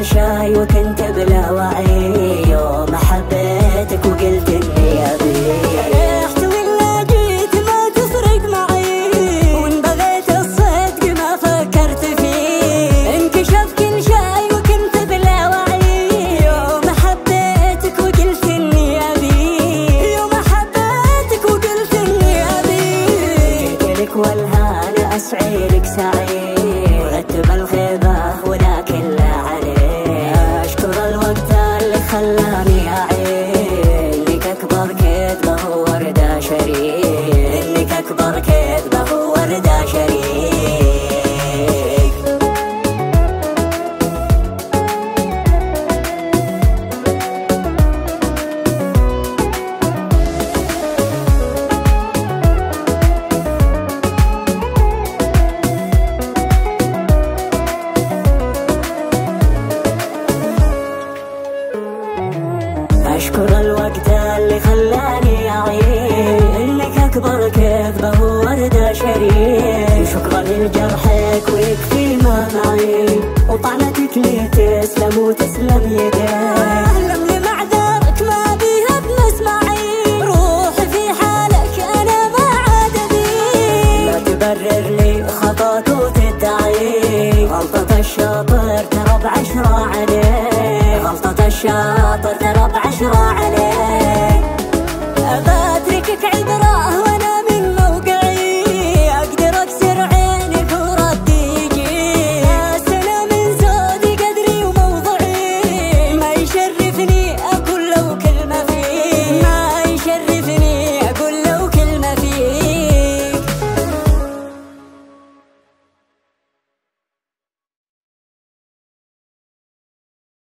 كل شي وكنت بلا وعي، يوم حبيتك وقلت اني ابيك. رحت ولا جيت ما تفرق معي، وان بغيت الصدق ما فكرت فيه. انكشف كل شي وكنت بلا وعي، يوم حبيتك وقلت اني ابيك. يوم حبيتك وقلت اني ابيك. جيتلك والهان اسعي لك سعي، ورتب الخيبة ولكن لا عليه. اشكر الوقت اللي خلاني اعين، انك اكبر كذبة ووردة شريك. انك اكبر كذبة ووردة شريك. أشكر الوقت اللي خلاني أعين، إنك أكبر كذبة ووردة شريك. شكرا لجرحك ويكفي ما معي، وطعنتك لي تسلم وتسلم يديك. أهلا لمعذرك ما بيها بمسمعي، روحي في حالك أنا ما عاد أبيك. لا تبرر لي خطاك وتدعي، غلطة الشاطر ترى ب10 عليه. غلطة الشاطر